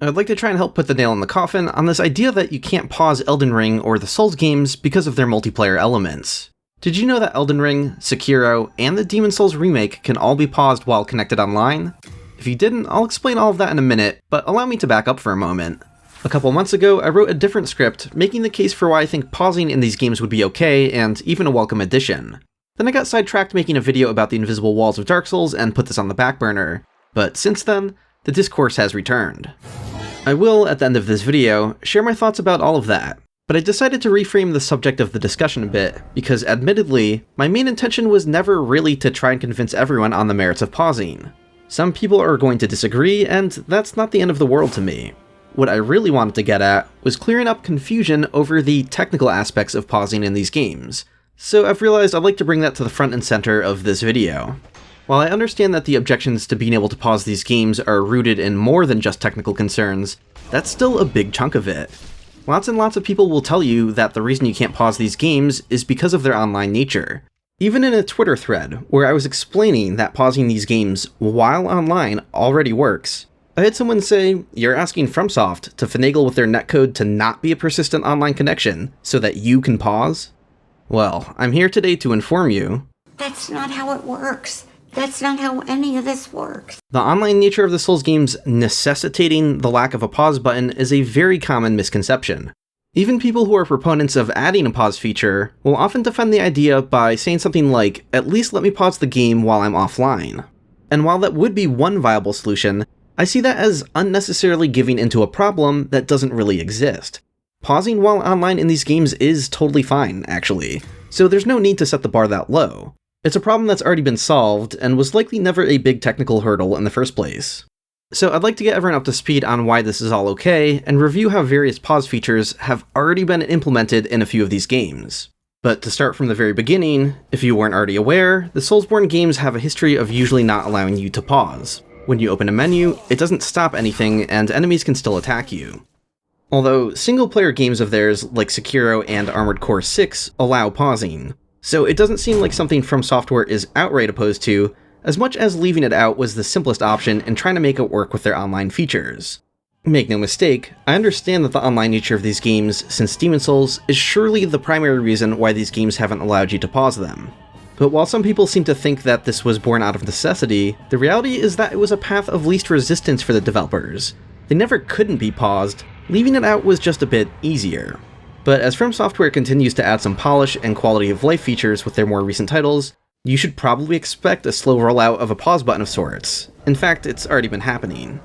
I'd like to try and help put the nail in the coffin on this idea that you can't pause Elden Ring or the Souls games because of their multiplayer elements. Did you know that Elden Ring, Sekiro, and the Demon Souls remake can all be paused while connected online? If you didn't, I'll explain all of that in a minute, but allow me to back up for a moment. A couple months ago, I wrote a different script, making the case for why I think pausing in these games would be okay, and even a welcome addition. Then I got sidetracked making a video about the invisible walls of Dark Souls and put this on the back burner, but since then, the discourse has returned. I will, at the end of this video, share my thoughts about all of that, but I decided to reframe the subject of the discussion a bit, because admittedly, my main intention was never really to try and convince everyone on the merits of pausing. Some people are going to disagree, and that's not the end of the world to me. What I really wanted to get at was clearing up confusion over the technical aspects of pausing in these games, so I've realized I'd like to bring that to the front and center of this video. While I understand that the objections to being able to pause these games are rooted in more than just technical concerns, that's still a big chunk of it. Lots and lots of people will tell you that the reason you can't pause these games is because of their online nature. Even in a Twitter thread, where I was explaining that pausing these games while online already works, I had someone say, "You're asking FromSoft to finagle with their netcode to not be a persistent online connection so that you can pause?" Well, I'm here today to inform you. That's not how it works. That's not how any of this works. The online nature of the Souls games necessitating the lack of a pause button is a very common misconception. Even people who are proponents of adding a pause feature will often defend the idea by saying something like, "At least let me pause the game while I'm offline." And while that would be one viable solution, I see that as unnecessarily giving into a problem that doesn't really exist. Pausing while online in these games is totally fine, actually, so there's no need to set the bar that low. It's a problem that's already been solved, and was likely never a big technical hurdle in the first place. So I'd like to get everyone up to speed on why this is all okay, and review how various pause features have already been implemented in a few of these games. But to start from the very beginning, if you weren't already aware, the Soulsborne games have a history of usually not allowing you to pause. When you open a menu, it doesn't stop anything, and enemies can still attack you. Although single-player games of theirs, like Sekiro and Armored Core 6, allow pausing. So it doesn't seem like something From Software is outright opposed to, as much as leaving it out was the simplest option in trying to make it work with their online features. Make no mistake, I understand that the online nature of these games, since Demon Souls, is surely the primary reason why these games haven't allowed you to pause them. But while some people seem to think that this was born out of necessity, the reality is that it was a path of least resistance for the developers. They never couldn't be paused, leaving it out was just a bit easier. But as From Software continues to add some polish and quality of life features with their more recent titles, you should probably expect a slow rollout of a pause button of sorts. In fact, it's already been happening.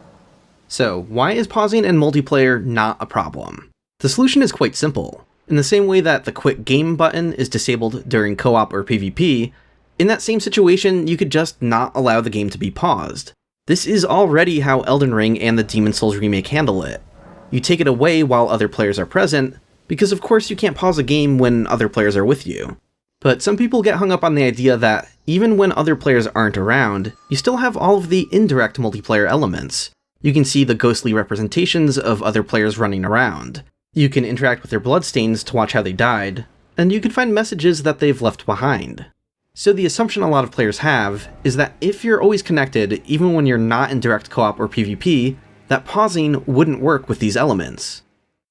So, why is pausing in multiplayer not a problem? The solution is quite simple. In the same way that the Quit Game button is disabled during co-op or PvP, in that same situation you could just not allow the game to be paused. This is already how Elden Ring and the Demon Souls remake handle it. You take it away while other players are present, because of course you can't pause a game when other players are with you. But some people get hung up on the idea that, even when other players aren't around, you still have all of the indirect multiplayer elements. You can see the ghostly representations of other players running around. You can interact with their bloodstains to watch how they died, and you can find messages that they've left behind. So the assumption a lot of players have is that if you're always connected, even when you're not in direct co-op or PvP, that pausing wouldn't work with these elements.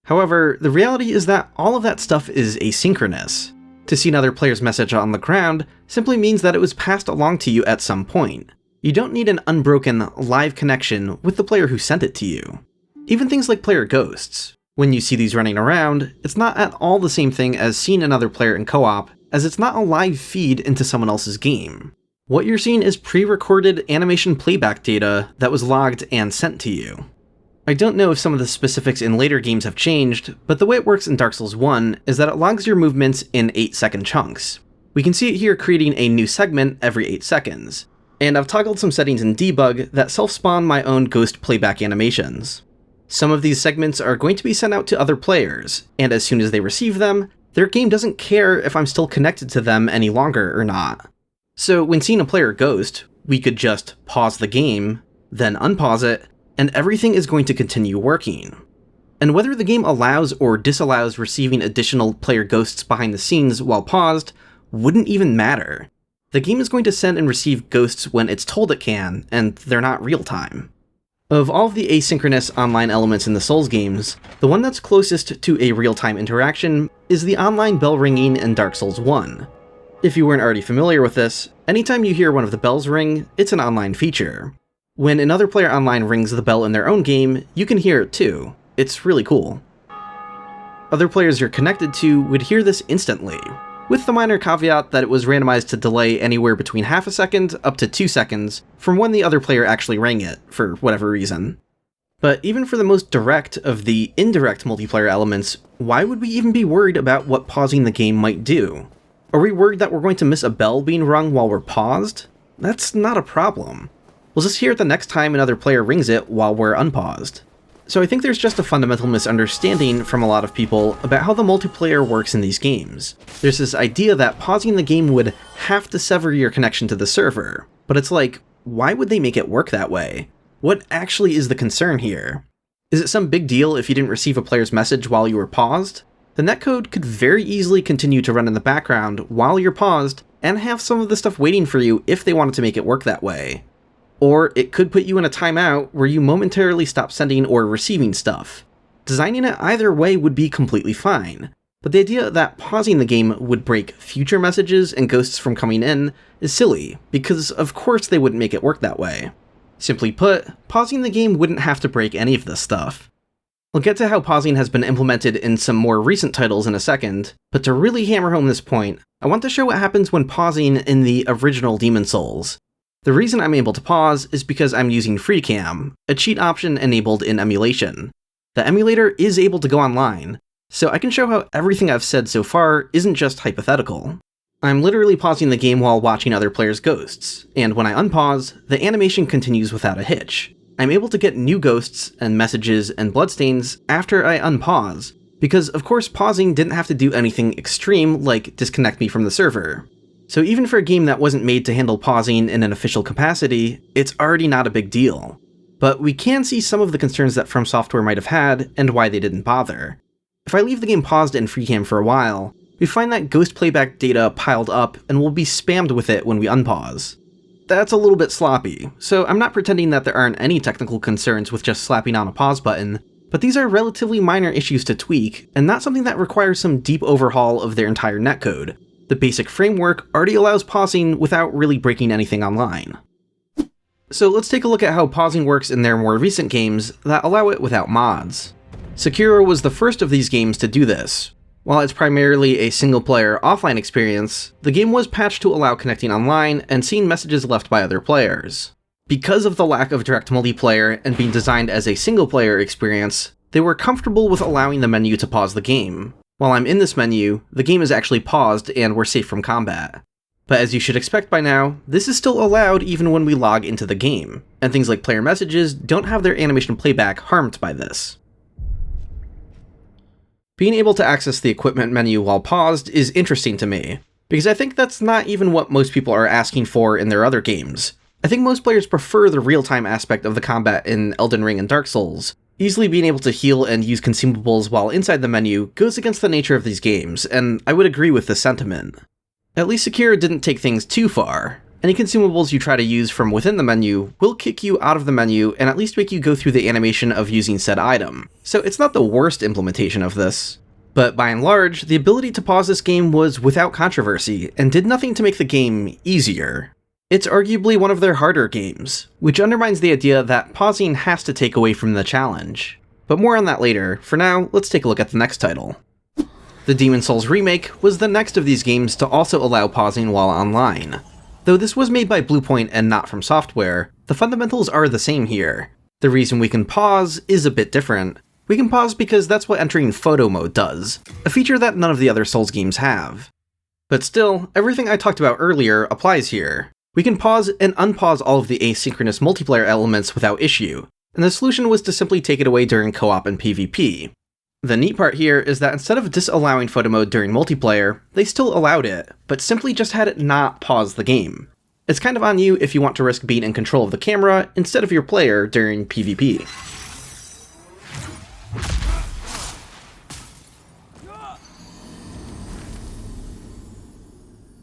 However, the reality is that all of that stuff is asynchronous. To see another player's message on the ground simply means that it was passed along to you at some point. You don't need an unbroken, live connection with the player who sent it to you. Even things like player ghosts. When you see these running around, it's not at all the same thing as seeing another player in co-op, as it's not a live feed into someone else's game. What you're seeing is pre-recorded animation playback data that was logged and sent to you. I don't know if some of the specifics in later games have changed, but the way it works in Dark Souls 1 is that it logs your movements in 8-second chunks. We can see it here creating a new segment every 8 seconds, and I've toggled some settings in debug that self-spawn my own ghost playback animations. Some of these segments are going to be sent out to other players, and as soon as they receive them, their game doesn't care if I'm still connected to them any longer or not. So when seeing a player ghost, we could just pause the game, then unpause it, and everything is going to continue working. And whether the game allows or disallows receiving additional player ghosts behind the scenes while paused wouldn't even matter. The game is going to send and receive ghosts when it's told it can, and they're not real time. Of all of the asynchronous online elements in the Souls games, the one that's closest to a real-time interaction is the online bell ringing in Dark Souls 1. If you weren't already familiar with this, anytime you hear one of the bells ring, it's an online feature. When another player online rings the bell in their own game, you can hear it too. It's really cool. Other players you're connected to would hear this instantly, with the minor caveat that it was randomized to delay anywhere between half a second up to 2 seconds from when the other player actually rang it, for whatever reason. But even for the most direct of the indirect multiplayer elements, why would we even be worried about what pausing the game might do? Are we worried that we're going to miss a bell being rung while we're paused? That's not a problem. We'll just hear it the next time another player rings it while we're unpaused. So I think there's just a fundamental misunderstanding from a lot of people about how the multiplayer works in these games. There's this idea that pausing the game would have to sever your connection to the server, but it's like, why would they make it work that way? What actually is the concern here? Is it some big deal if you didn't receive a player's message while you were paused? The netcode could very easily continue to run in the background while you're paused, and have some of the stuff waiting for you if they wanted to make it work that way. Or it could put you in a timeout where you momentarily stop sending or receiving stuff. Designing it either way would be completely fine, but the idea that pausing the game would break future messages and ghosts from coming in is silly, because of course they wouldn't make it work that way. Simply put, pausing the game wouldn't have to break any of this stuff. I'll get to how pausing has been implemented in some more recent titles in a second, but to really hammer home this point, I want to show what happens when pausing in the original Demon's Souls. The reason I'm able to pause is because I'm using FreeCam, a cheat option enabled in emulation. The emulator is able to go online, so I can show how everything I've said so far isn't just hypothetical. I'm literally pausing the game while watching other players' ghosts, and when I unpause, the animation continues without a hitch. I'm able to get new ghosts and messages and bloodstains after I unpause, because of course pausing didn't have to do anything extreme like disconnect me from the server. So even for a game that wasn't made to handle pausing in an official capacity, it's already not a big deal. But we can see some of the concerns that From Software might have had, and why they didn't bother. If I leave the game paused in FreeCam for a while, we find that ghost playback data piled up and we'll be spammed with it when we unpause. That's a little bit sloppy, so I'm not pretending that there aren't any technical concerns with just slapping on a pause button, but these are relatively minor issues to tweak, and not something that requires some deep overhaul of their entire netcode. The basic framework already allows pausing without really breaking anything online. So let's take a look at how pausing works in their more recent games that allow it without mods. Sekiro was the first of these games to do this. While it's primarily a single-player offline experience, the game was patched to allow connecting online and seeing messages left by other players. Because of the lack of direct multiplayer and being designed as a single-player experience, they were comfortable with allowing the menu to pause the game. While I'm in this menu, the game is actually paused and we're safe from combat. But as you should expect by now, this is still allowed even when we log into the game, and things like player messages don't have their animation playback harmed by this. Being able to access the equipment menu while paused is interesting to me, because I think that's not even what most people are asking for in their other games. I think most players prefer the real-time aspect of the combat in Elden Ring and Dark Souls. Easily being able to heal and use consumables while inside the menu goes against the nature of these games, and I would agree with this sentiment. At least Sekiro didn't take things too far. Any consumables you try to use from within the menu will kick you out of the menu and at least make you go through the animation of using said item. So it's not the worst implementation of this. But by and large, the ability to pause this game was without controversy, and did nothing to make the game easier. It's arguably one of their harder games, which undermines the idea that pausing has to take away from the challenge. But more on that later. For now, let's take a look at the next title. The Demon's Souls Remake was the next of these games to also allow pausing while online. Though this was made by Bluepoint and not From Software, the fundamentals are the same here. The reason we can pause is a bit different. We can pause because that's what entering photo mode does, a feature that none of the other Souls games have. But still, everything I talked about earlier applies here. We can pause and unpause all of the asynchronous multiplayer elements without issue, and the solution was to simply take it away during co-op and PvP. The neat part here is that instead of disallowing photo mode during multiplayer, they still allowed it, but simply just had it not pause the game. It's kind of on you if you want to risk being in control of the camera instead of your player during PvP.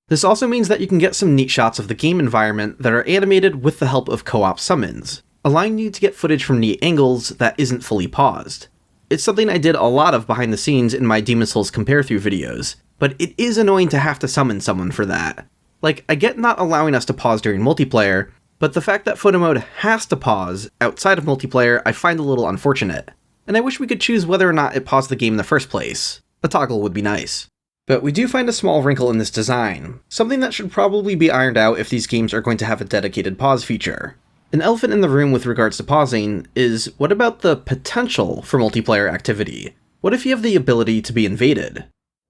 This also means that you can get some neat shots of the game environment that are animated with the help of co-op summons. allowing you to get footage from neat angles that isn't fully paused. It's something I did a lot of behind the scenes in my Demon Souls compare-through videos, but it is annoying to have to summon someone for that. Like, I get not allowing us to pause during multiplayer, but the fact that photo mode has to pause outside of multiplayer I find a little unfortunate, and I wish we could choose whether or not it paused the game in the first place. A toggle would be nice. But we do find a small wrinkle in this design, something that should probably be ironed out if these games are going to have a dedicated pause feature. An elephant in the room with regards to pausing is, what about the potential for multiplayer activity? What if you have the ability to be invaded?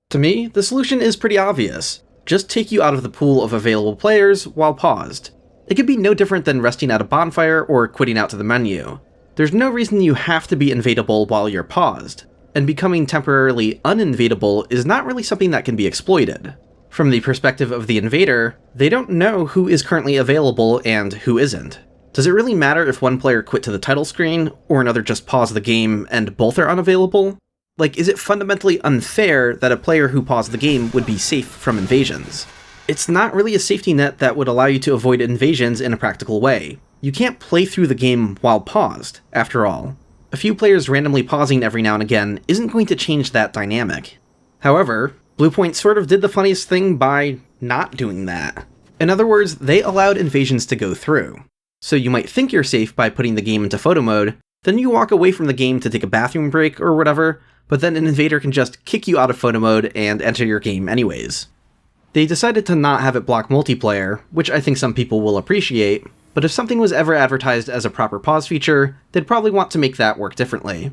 To me, the solution is pretty obvious. Just take you out of the pool of available players while paused. It could be no different than resting at a bonfire or quitting out to the menu. There's no reason you have to be invadable while you're paused, and becoming temporarily uninvadable is not really something that can be exploited. From the perspective of the invader, they don't know who is currently available and who isn't. Does it really matter if one player quit to the title screen, or another just paused the game and both are unavailable? Like, is it fundamentally unfair that a player who paused the game would be safe from invasions? It's not really a safety net that would allow you to avoid invasions in a practical way. You can't play through the game while paused, after all. A few players randomly pausing every now and again isn't going to change that dynamic. However, Bluepoint sort of did the funniest thing by not doing that. In other words, they allowed invasions to go through. So you might think you're safe by putting the game into photo mode, then you walk away from the game to take a bathroom break or whatever, but then an invader can just kick you out of photo mode and enter your game anyways. They decided to not have it block multiplayer, which I think some people will appreciate, but if something was ever advertised as a proper pause feature, they'd probably want to make that work differently.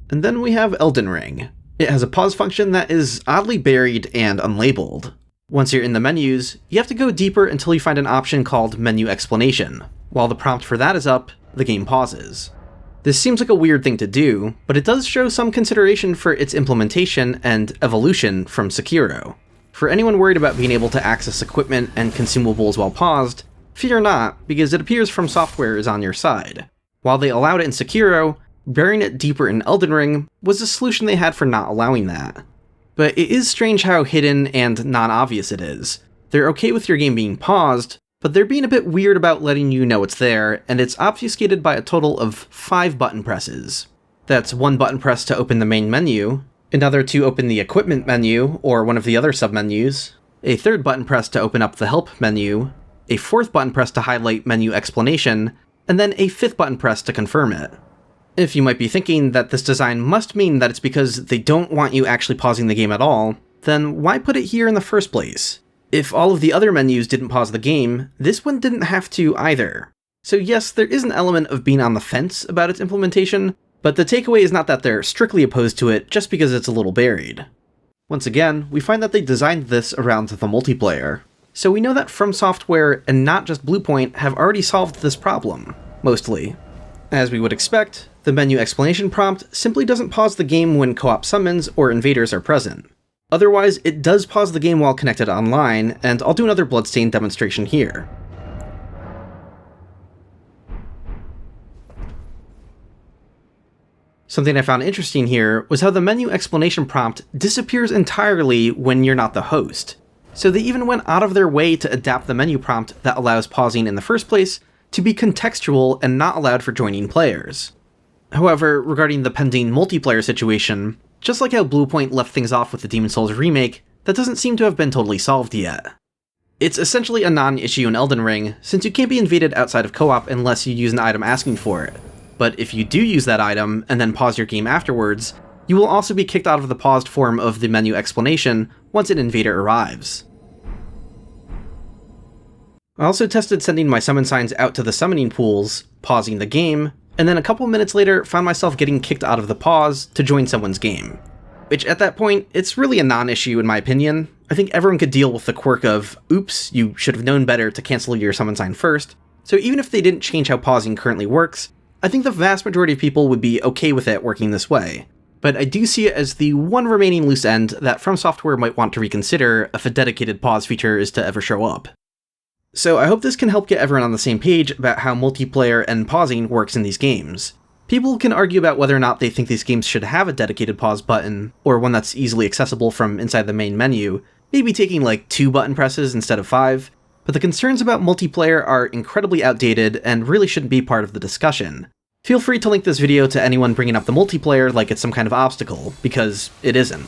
And then we have Elden Ring. It has a pause function that is oddly buried and unlabeled. Once you're in the menus, you have to go deeper until you find an option called Menu Explanation. While the prompt for that is up, the game pauses. This seems like a weird thing to do, but it does show some consideration for its implementation and evolution from Sekiro. For anyone worried about being able to access equipment and consumables while paused, fear not, because it appears From Software is on your side. While they allowed it in Sekiro, burying it deeper in Elden Ring was the solution they had for not allowing that. But it is strange how hidden and non-obvious it is. They're okay with your game being paused, but they're being a bit weird about letting you know it's there, and it's obfuscated by a total of 5 button presses. That's 1 button press to open the main menu, another to open the equipment menu or one of the other submenus, a 3rd button press to open up the help menu, a 4th button press to highlight menu explanation, and then a 5th button press to confirm it. If you might be thinking that this design must mean that it's because they don't want you actually pausing the game at all, then why put it here in the first place? If all of the other menus didn't pause the game, this one didn't have to either. So yes, there is an element of being on the fence about its implementation, but the takeaway is not that they're strictly opposed to it just because it's a little buried. Once again, we find that they designed this around the multiplayer. So we know that From Software and not just Bluepoint have already solved this problem, mostly. As we would expect, the menu explanation prompt simply doesn't pause the game when co-op summons or invaders are present. Otherwise, it does pause the game while connected online, and I'll do another Bloodstained demonstration here. Something I found interesting here was how the menu explanation prompt disappears entirely when you're not the host. So they even went out of their way to adapt the menu prompt that allows pausing in the first place to be contextual and not allowed for joining players. However, regarding the pending multiplayer situation, just like how Bluepoint left things off with the Demon Souls remake, that doesn't seem to have been totally solved yet. It's essentially a non-issue in Elden Ring, since you can't be invaded outside of co-op unless you use an item asking for it. But if you do use that item, and then pause your game afterwards, you will also be kicked out of the paused form of the menu explanation once an invader arrives. I also tested sending my summon signs out to the summoning pools, pausing the game, and then a couple minutes later found myself getting kicked out of the pause to join someone's game. Which at that point, it's really a non-issue in my opinion. I think everyone could deal with the quirk of, oops, you should have known better to cancel your summon sign first, so even if they didn't change how pausing currently works, I think the vast majority of people would be okay with it working this way. But I do see it as the one remaining loose end that From Software might want to reconsider if a dedicated pause feature is to ever show up. So I hope this can help get everyone on the same page about how multiplayer and pausing works in these games. People can argue about whether or not they think these games should have a dedicated pause button, or one that's easily accessible from inside the main menu, maybe taking like 2 button presses instead of 5, but the concerns about multiplayer are incredibly outdated and really shouldn't be part of the discussion. Feel free to link this video to anyone bringing up the multiplayer like it's some kind of obstacle, because it isn't.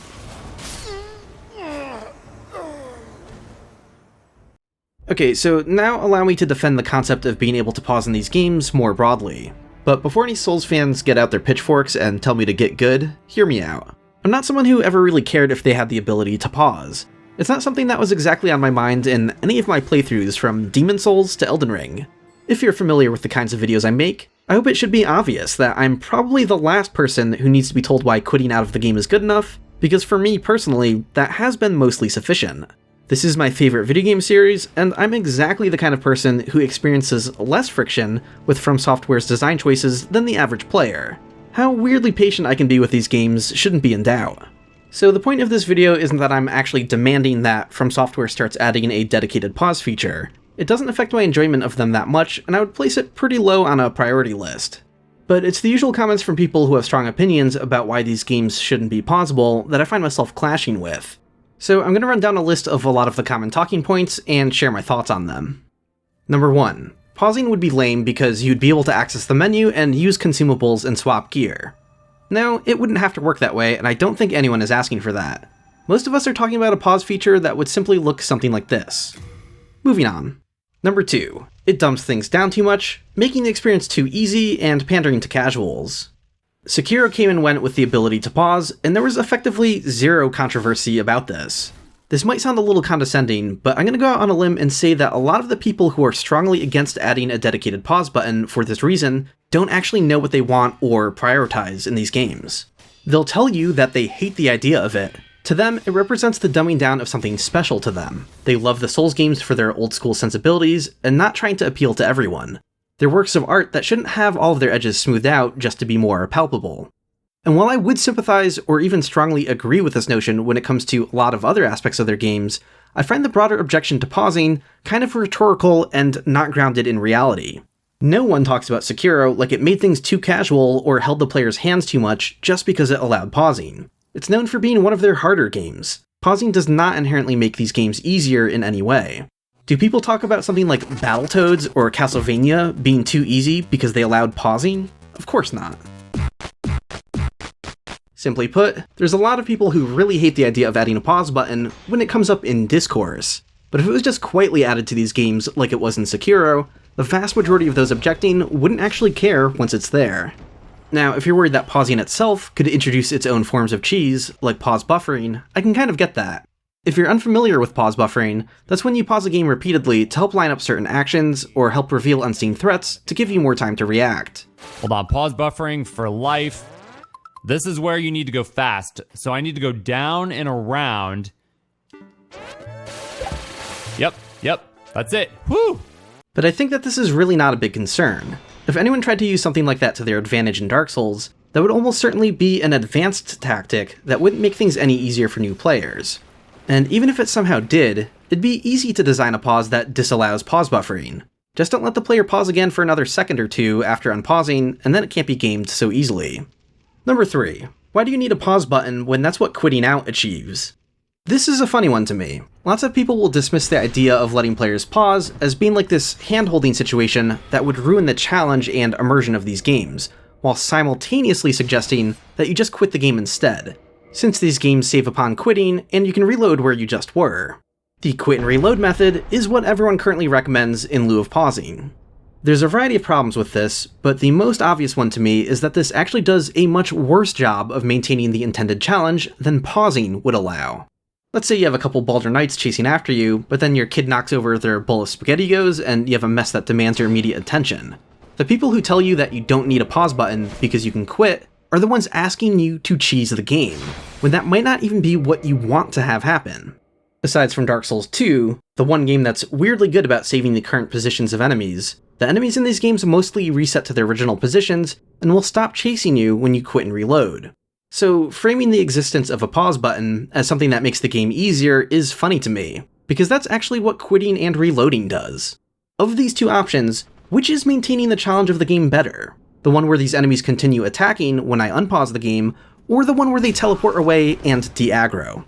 Okay, so now allow me to defend the concept of being able to pause in these games more broadly. But before any Souls fans get out their pitchforks and tell me to get good, hear me out. I'm not someone who ever really cared if they had the ability to pause. It's not something that was exactly on my mind in any of my playthroughs from Demon Souls to Elden Ring. If you're familiar with the kinds of videos I make, I hope it should be obvious that I'm probably the last person who needs to be told why quitting out of the game is good enough, because for me personally, that has been mostly sufficient. This is my favorite video game series, and I'm exactly the kind of person who experiences less friction with From Software's design choices than the average player. How weirdly patient I can be with these games shouldn't be in doubt. So the point of this video isn't that I'm actually demanding that From Software starts adding a dedicated pause feature. It doesn't affect my enjoyment of them that much, and I would place it pretty low on a priority list. But it's the usual comments from people who have strong opinions about why these games shouldn't be pausable that I find myself clashing with. So I'm going to run down a list of a lot of the common talking points and share my thoughts on them. Number 1. Pausing would be lame because you'd be able to access the menu and use consumables and swap gear. No, it wouldn't have to work that way, and I don't think anyone is asking for that. Most of us are talking about a pause feature that would simply look something like this. Moving on. Number 2. It dumps things down too much, making the experience too easy and pandering to casuals. Sekiro came and went with the ability to pause, and there was effectively zero controversy about this. This might sound a little condescending, but I'm going to go out on a limb and say that a lot of the people who are strongly against adding a dedicated pause button for this reason don't actually know what they want or prioritize in these games. They'll tell you that they hate the idea of it. To them, it represents the dumbing down of something special to them. They love the Souls games for their old school sensibilities and not trying to appeal to everyone. They're works of art that shouldn't have all of their edges smoothed out just to be more palpable. And while I would sympathize or even strongly agree with this notion when it comes to a lot of other aspects of their games, I find the broader objection to pausing kind of rhetorical and not grounded in reality. No one talks about Sekiro like it made things too casual or held the player's hands too much just because it allowed pausing. It's known for being one of their harder games. Pausing does not inherently make these games easier in any way. Do people talk about something like Battletoads or Castlevania being too easy because they allowed pausing? Of course not. Simply put, there's a lot of people who really hate the idea of adding a pause button when it comes up in discourse. But if it was just quietly added to these games like it was in Sekiro, the vast majority of those objecting wouldn't actually care once it's there. Now, if you're worried that pausing itself could introduce its own forms of cheese, like pause buffering, I can kind of get that. If you're unfamiliar with pause buffering, that's when you pause a game repeatedly to help line up certain actions or help reveal unseen threats to give you more time to react. Hold on, pause buffering for life. This is where you need to go fast, so I need to go down and around. Yep, that's it. Woo! But I think that this is really not a big concern. If anyone tried to use something like that to their advantage in Dark Souls, that would almost certainly be an advanced tactic that wouldn't make things any easier for new players. And even if it somehow did, it'd be easy to design a pause that disallows pause buffering. Just don't let the player pause again for another second or two after unpausing, and then it can't be gamed so easily. Number 3. Why do you need a pause button when that's what quitting out achieves? This is a funny one to me. Lots of people will dismiss the idea of letting players pause as being like this hand-holding situation that would ruin the challenge and immersion of these games, while simultaneously suggesting that you just quit the game instead, since these games save upon quitting and you can reload where you just were. The quit and reload method is what everyone currently recommends in lieu of pausing. There's a variety of problems with this, but the most obvious one to me is that this actually does a much worse job of maintaining the intended challenge than pausing would allow. Let's say you have a couple Baldur Knights chasing after you, but then your kid knocks over their bowl of SpaghettiOs and you have a mess that demands your immediate attention. The people who tell you that you don't need a pause button because you can quit are the ones asking you to cheese the game, when that might not even be what you want to have happen. Aside from Dark Souls 2, the one game that's weirdly good about saving the current positions of enemies, the enemies in these games mostly reset to their original positions and will stop chasing you when you quit and reload. So framing the existence of a pause button as something that makes the game easier is funny to me, because that's actually what quitting and reloading does. Of these two options, which is maintaining the challenge of the game better? The one where these enemies continue attacking when I unpause the game, or the one where they teleport away and de-aggro?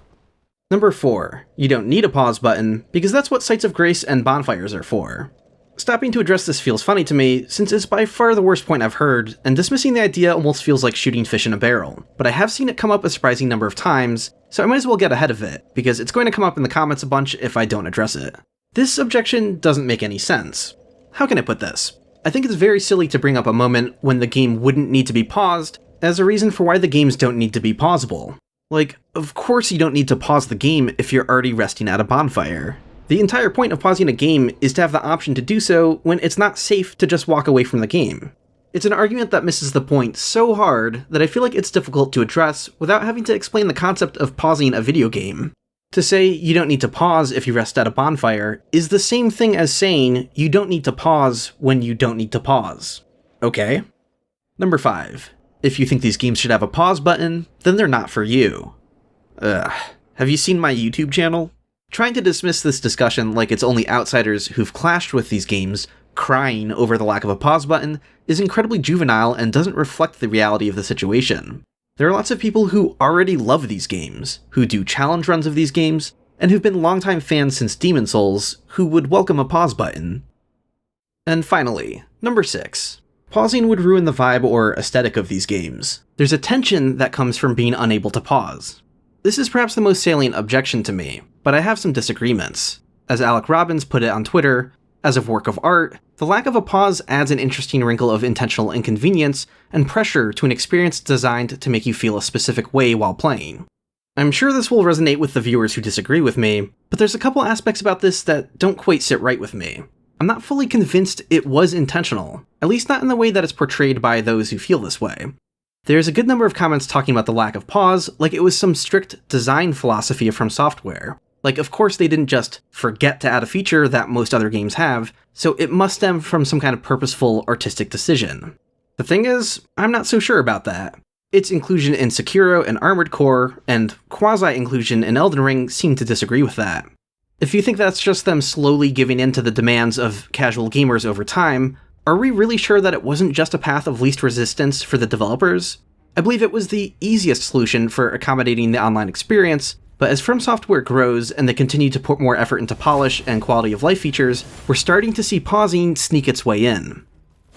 Number 4, you don't need a pause button, because that's what Sites of Grace and Bonfires are for. Stopping to address this feels funny to me, since it's by far the worst point I've heard, and dismissing the idea almost feels like shooting fish in a barrel, but I have seen it come up a surprising number of times, so I might as well get ahead of it, because it's going to come up in the comments a bunch if I don't address it. This objection doesn't make any sense. How can I put this? I think it's very silly to bring up a moment when the game wouldn't need to be paused as a reason for why the games don't need to be pausable. Like, of course you don't need to pause the game if you're already resting at a bonfire. The entire point of pausing a game is to have the option to do so when it's not safe to just walk away from the game. It's an argument that misses the point so hard that I feel like it's difficult to address without having to explain the concept of pausing a video game. To say you don't need to pause if you rest at a bonfire is the same thing as saying you don't need to pause when you don't need to pause. Okay? Number 5. If you think these games should have a pause button, then they're not for you. Ugh. Have you seen my YouTube channel? Trying to dismiss this discussion like it's only outsiders who've clashed with these games crying over the lack of a pause button is incredibly juvenile and doesn't reflect the reality of the situation. There are lots of people who already love these games, who do challenge runs of these games, and who've been longtime fans since Demon Souls, who would welcome a pause button. And finally, number 6. Pausing would ruin the vibe or aesthetic of these games. There's a tension that comes from being unable to pause. This is perhaps the most salient objection to me, but I have some disagreements. As Alec Robbins put it on Twitter, as a work of art, the lack of a pause adds an interesting wrinkle of intentional inconvenience and pressure to an experience designed to make you feel a specific way while playing. I'm sure this will resonate with the viewers who disagree with me, but there's a couple aspects about this that don't quite sit right with me. I'm not fully convinced it was intentional, at least not in the way that it's portrayed by those who feel this way. There's a good number of comments talking about the lack of pause like it was some strict design philosophy from software. Like, of course they didn't just forget to add a feature that most other games have, so it must stem from some kind of purposeful artistic decision. The thing is, I'm not so sure about that. Its inclusion in Sekiro and Armored Core, and quasi-inclusion in Elden Ring seem to disagree with that. If you think that's just them slowly giving in to the demands of casual gamers over time, are we really sure that it wasn't just a path of least resistance for the developers? I believe it was the easiest solution for accommodating the online experience, but as From Software grows and they continue to put more effort into polish and quality of life features, we're starting to see pausing sneak its way in.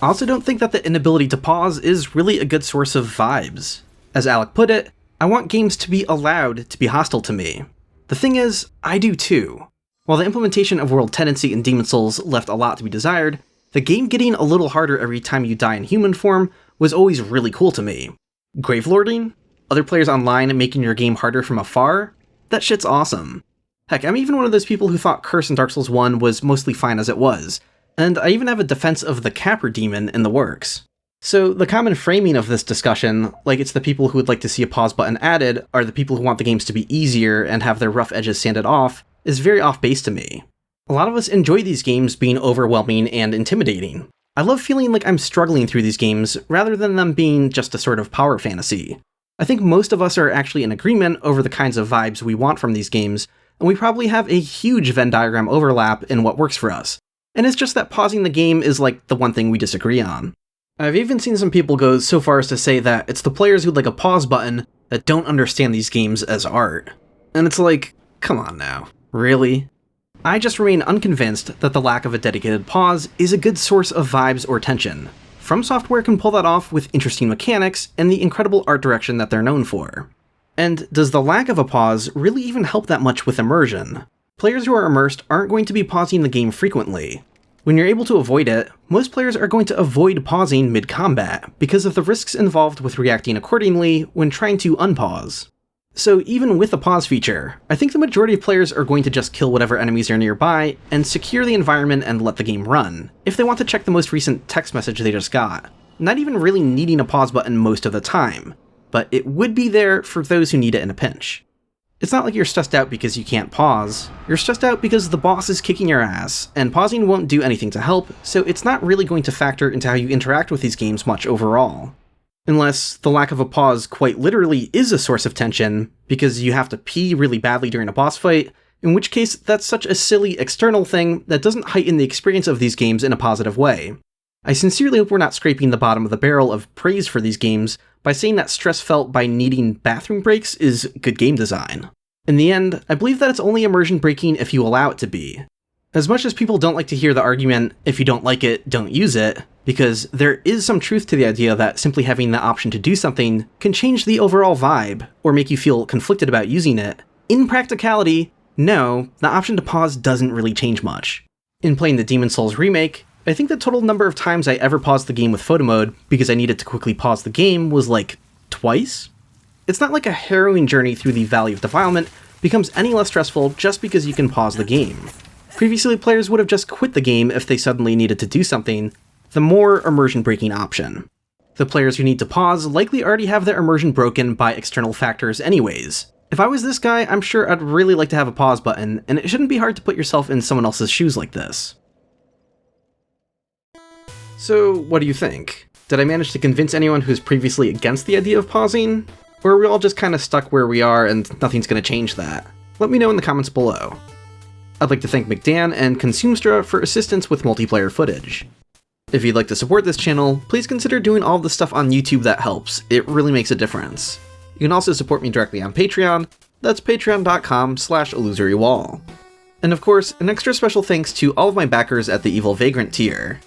I also don't think that the inability to pause is really a good source of vibes. As Alec put it, I want games to be allowed to be hostile to me. The thing is, I do too. While the implementation of world tendency in Demon Souls left a lot to be desired, the game getting a little harder every time you die in human form was always really cool to me. Gravelording? Other players online making your game harder from afar? That shit's awesome. Heck, I'm even one of those people who thought Curse in Dark Souls 1 was mostly fine as it was, and I even have a defense of the Capper Demon in the works. So the common framing of this discussion, like it's the people who would like to see a pause button added, are the people who want the games to be easier and have their rough edges sanded off, is very off base to me. A lot of us enjoy these games being overwhelming and intimidating. I love feeling like I'm struggling through these games rather than them being just a sort of power fantasy. I think most of us are actually in agreement over the kinds of vibes we want from these games, and we probably have a huge Venn diagram overlap in what works for us. And it's just that pausing the game is like the one thing we disagree on. I've even seen some people go so far as to say that it's the players who'd like a pause button that don't understand these games as art. And it's like, come on now, really? I just remain unconvinced that the lack of a dedicated pause is a good source of vibes or tension. From Software can pull that off with interesting mechanics and the incredible art direction that they're known for. And does the lack of a pause really even help that much with immersion? Players who are immersed aren't going to be pausing the game frequently. When you're able to avoid it, most players are going to avoid pausing mid-combat because of the risks involved with reacting accordingly when trying to unpause. So even with the pause feature, I think the majority of players are going to just kill whatever enemies are nearby and secure the environment and let the game run, if they want to check the most recent text message they just got, not even really needing a pause button most of the time, but it would be there for those who need it in a pinch. It's not like you're stressed out because you can't pause, you're stressed out because the boss is kicking your ass, and pausing won't do anything to help, so it's not really going to factor into how you interact with these games much overall. Unless the lack of a pause quite literally is a source of tension, because you have to pee really badly during a boss fight, in which case that's such a silly external thing that doesn't heighten the experience of these games in a positive way. I sincerely hope we're not scraping the bottom of the barrel of praise for these games by saying that stress felt by needing bathroom breaks is good game design. In the end, I believe that it's only immersion breaking if you allow it to be. As much as people don't like to hear the argument, if you don't like it, don't use it, because there is some truth to the idea that simply having the option to do something can change the overall vibe, or make you feel conflicted about using it, in practicality, no, the option to pause doesn't really change much. In playing the Demon's Souls remake, I think the total number of times I ever paused the game with photo mode because I needed to quickly pause the game was like, twice? It's not like a harrowing journey through the Valley of Defilement becomes any less stressful just because you can pause the game. Previously, players would have just quit the game if they suddenly needed to do something, the more immersion-breaking option. The players who need to pause likely already have their immersion broken by external factors anyways. If I was this guy, I'm sure I'd really like to have a pause button, and it shouldn't be hard to put yourself in someone else's shoes like this. So, what do you think? Did I manage to convince anyone who's previously against the idea of pausing? Or are we all just kinda stuck where we are and nothing's gonna change that? Let me know in the comments below. I'd like to thank McDan and Consumstra for assistance with multiplayer footage. If you'd like to support this channel, please consider doing all the stuff on YouTube that helps. It really makes a difference. You can also support me directly on Patreon. That's patreon.com/illusorywall. And of course, an extra special thanks to all of my backers at the Evil Vagrant tier.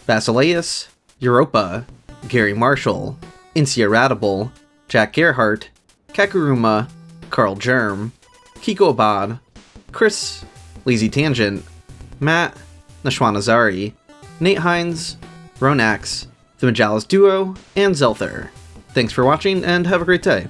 Basileus, Europa, Gary Marshall, Incia Radable, Jack Gerhardt, Kakuruma, Carl Germ, Kiko Abad, Chris, Lazy Tangent, Matt, Nashwan Azari, Nate Hines, Ronax, The Majalis Duo, and Zelther. Thanks for watching, and have a great day.